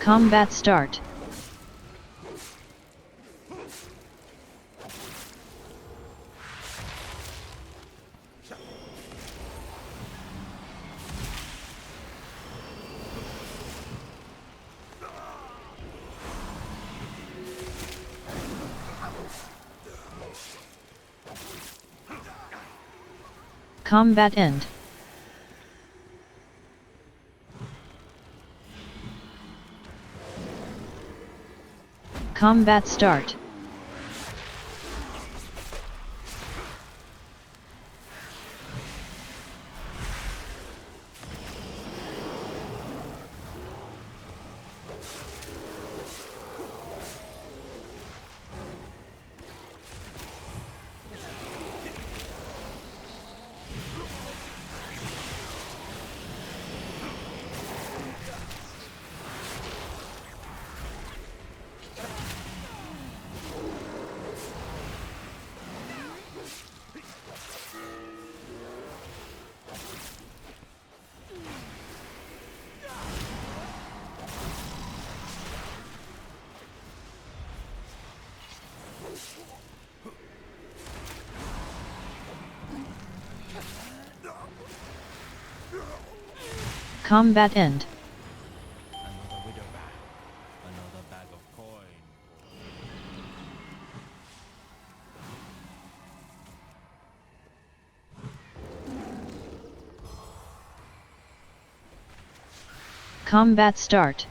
Combat start. Combat end. Combat start. Combat end. Another widow bag. Another bag of coin. Combat start.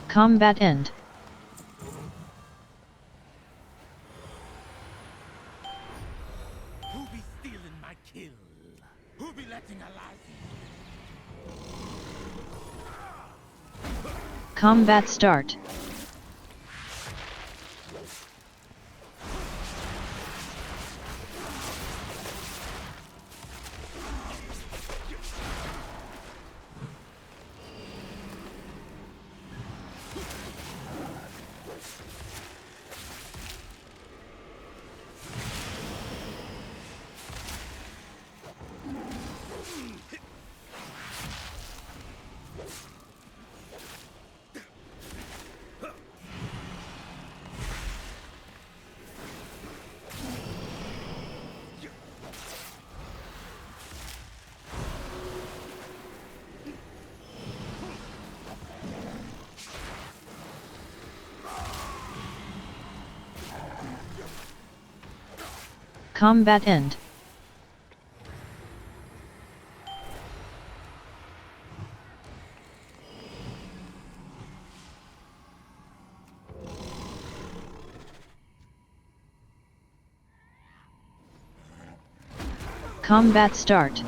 Combat end. Who be stealing my kill? Who be letting alive? Combat start. Combat end. Combat start.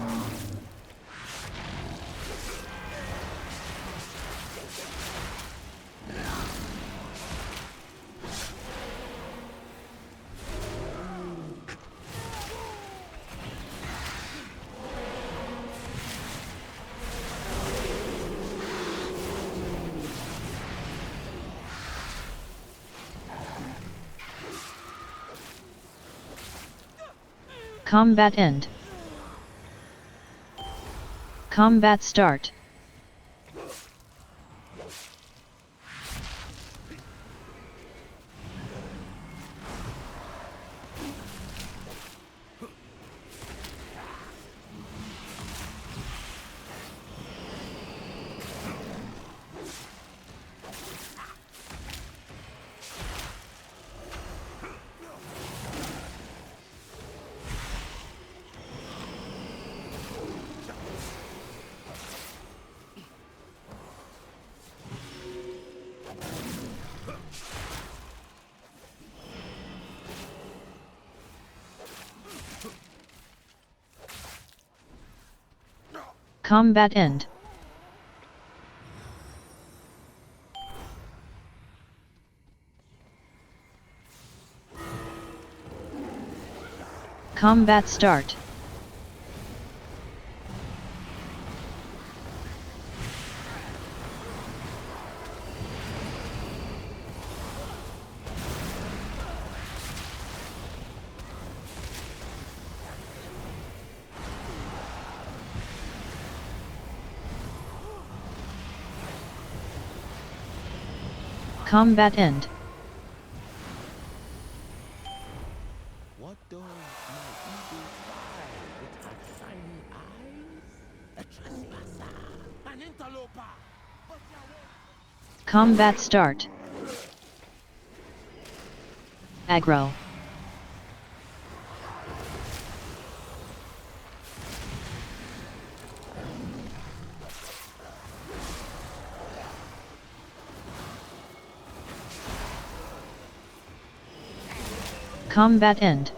Combat end. Combat start. Combat end. Combat start. Combat end. What does my eagle spy with her shiny eyes? A trespasser, an interloper. But Yahweh. Combat start. Aggro. Combat end.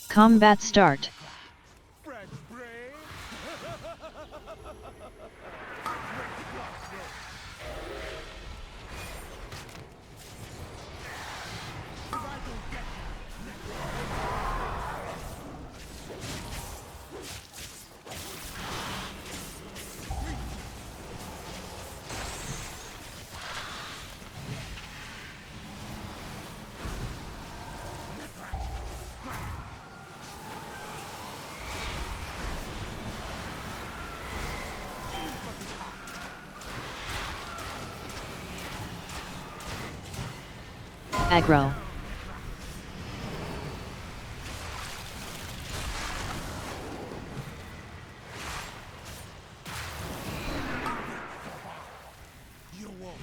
Combat start. French brain. Aggro. You won't.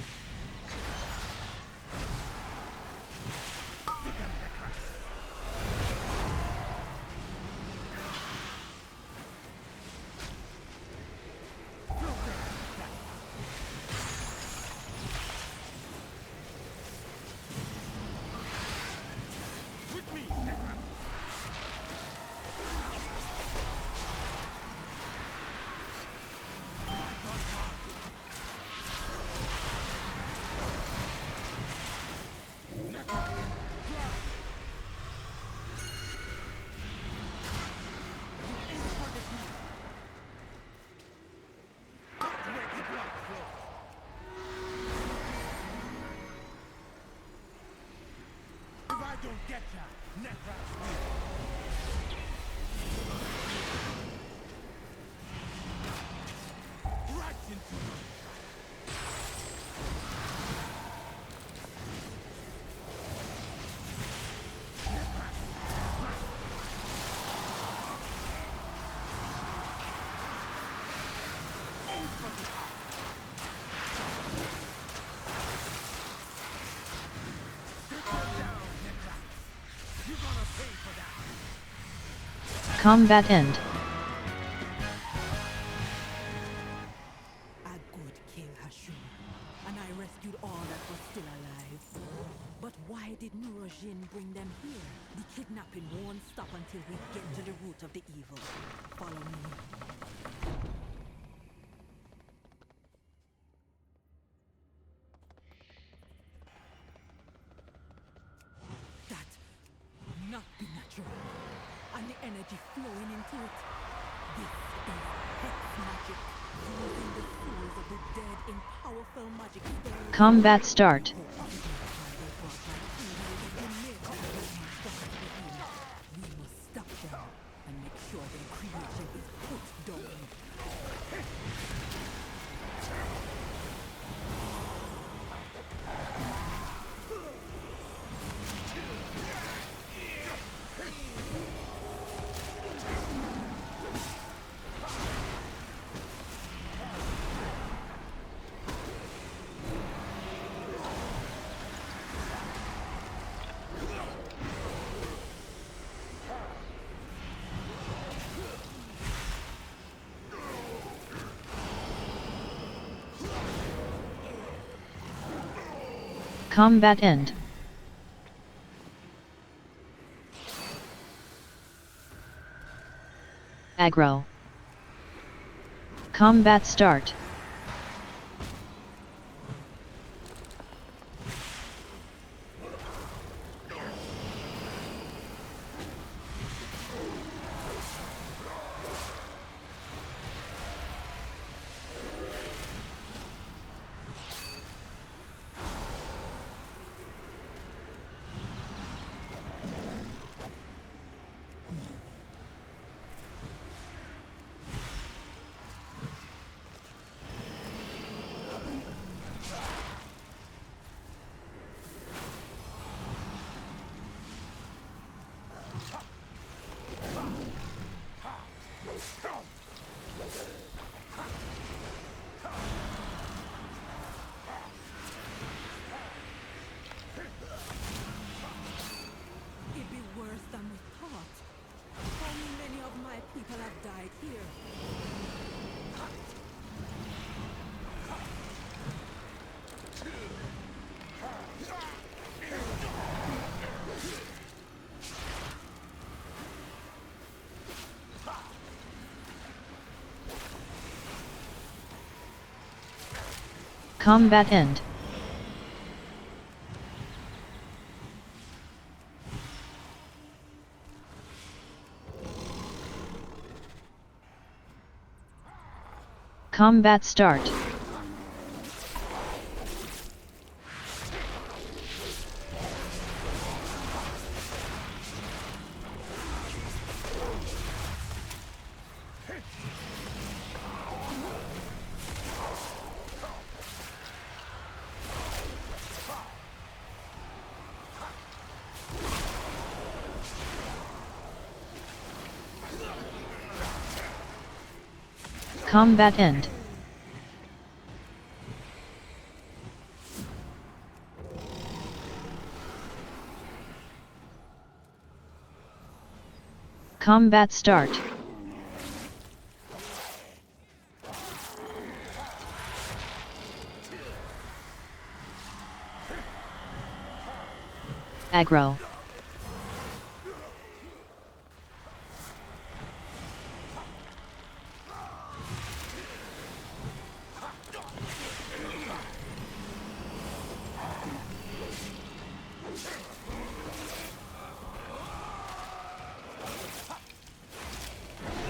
With me. If I don't get ya, Necras will. Right into you. You're gonna pay for that. Combat end. A good king, Hashum, and I rescued all that was still alive. But why did Nurajin bring them here? The kidnapping won't stop until we get to the root of the evil. Follow me. That not be natural, and the energy flowing into it. This is hex magic, using the souls of the dead in powerful magic spells. Combat start. We must stop them and make sure their creation is put down. Combat end. Aggro. Combat start. It'd be worse than we thought. How many of my people have died here? Combat end. Combat start. Combat end. Combat start. Aggro.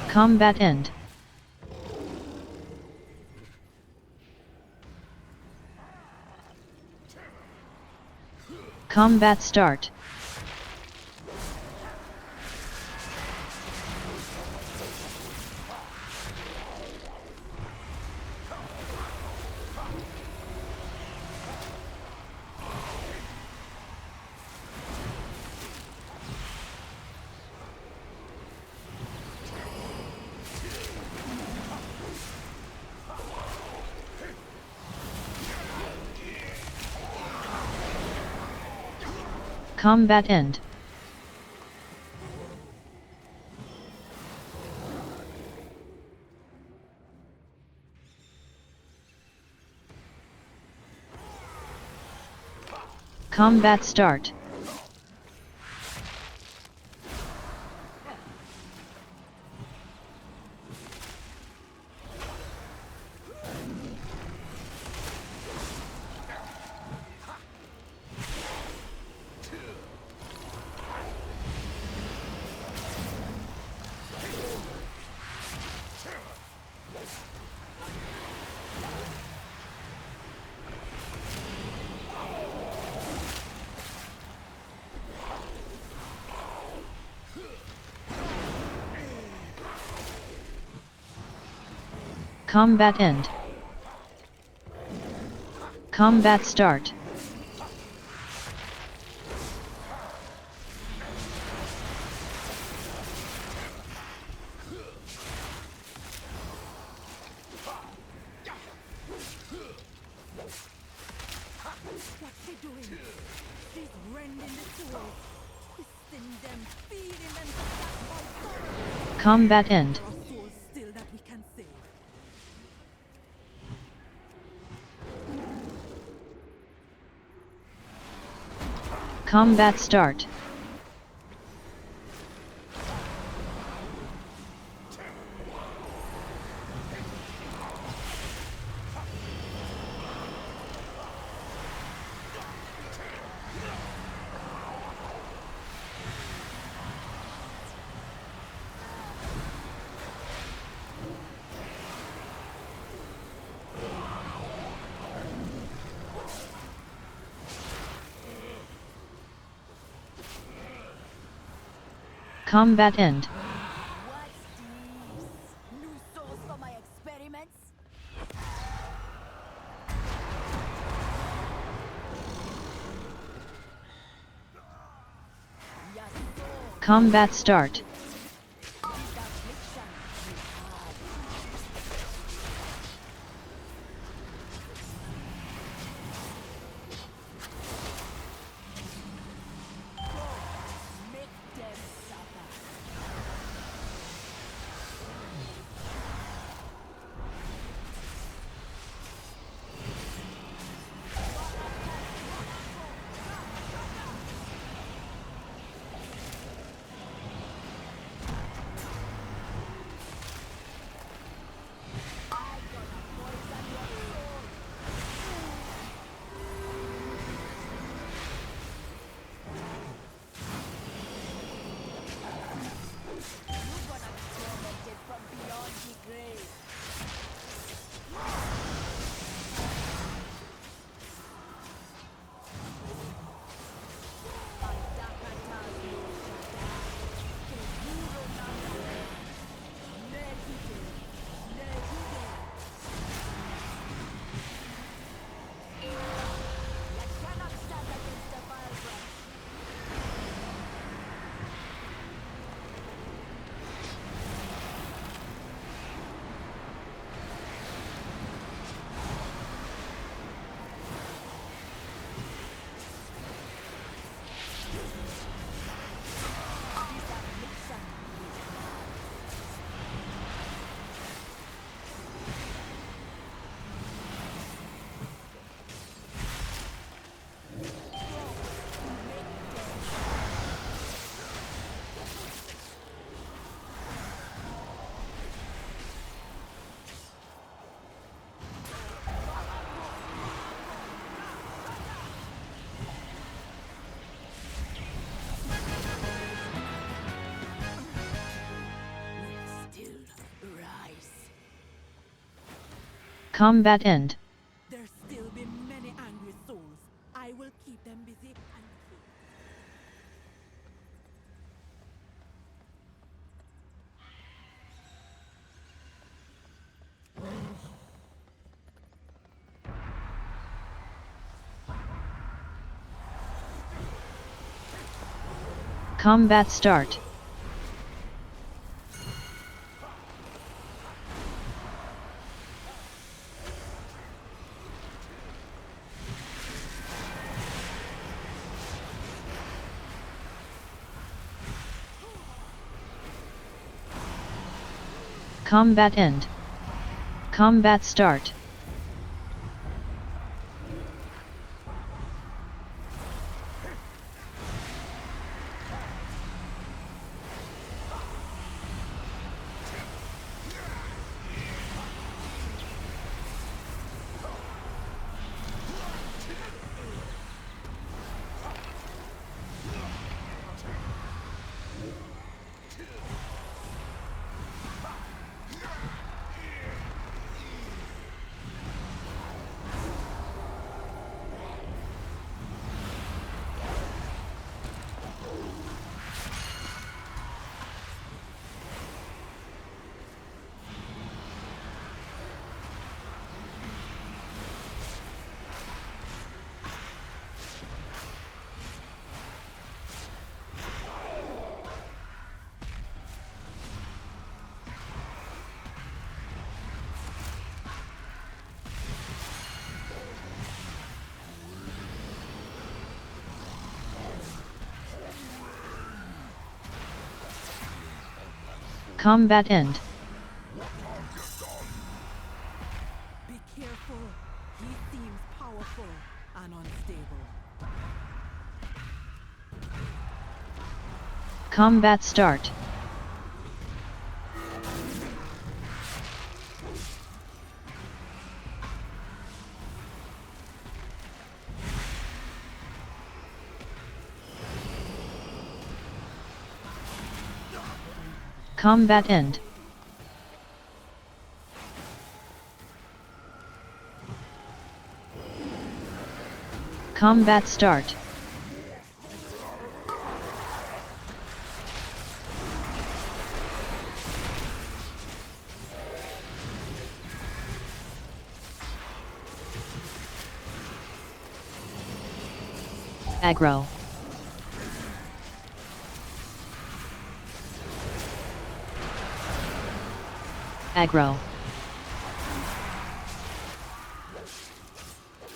Combat end. Combat start. Combat end. Combat start. Combat end. Combat start. What's she doing? She's rending the tools, twisting them, feeding them to that monster. Combat end. There are souls still that we can save. Combat start. Combat end. What's this? New souls for my experiments? Yes, so Combat start. this affliction is hard. Make them suffer. I'm gonna poison your soul. You're gonna be tormented from beyond the grave. Combat end. There still be many angry souls. I will keep them busy and free. Combat start. Combat end. Combat start. Combat end. Be careful. He seems powerful and unstable. Combat start. Combat end. Combat start. Aggro. Aggro.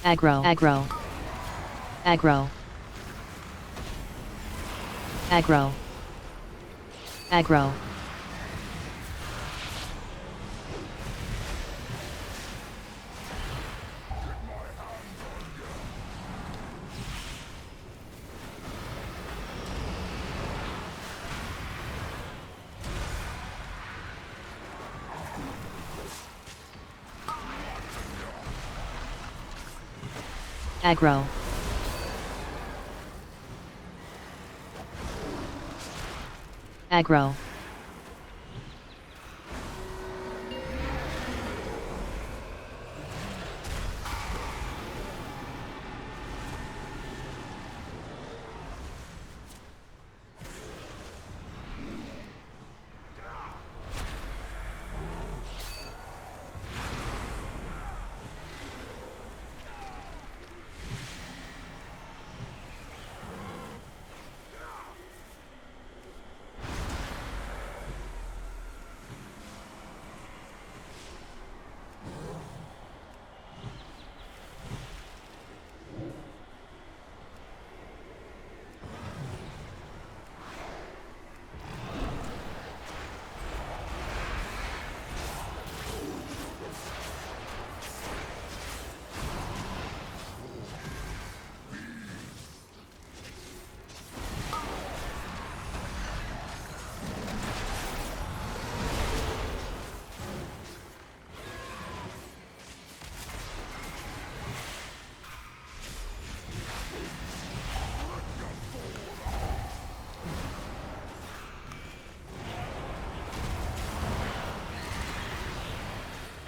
Aggro. Aggro. Aggro. Aggro. Aggro. Aggro. Aggro.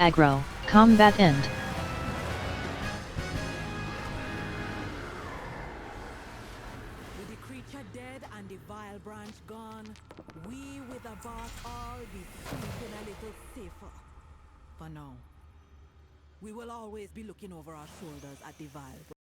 Aggro. Combat end. With the creature dead and the vile branch gone, we with the bark all be sleeping a little safer. For now. We will always be looking over our shoulders at the vile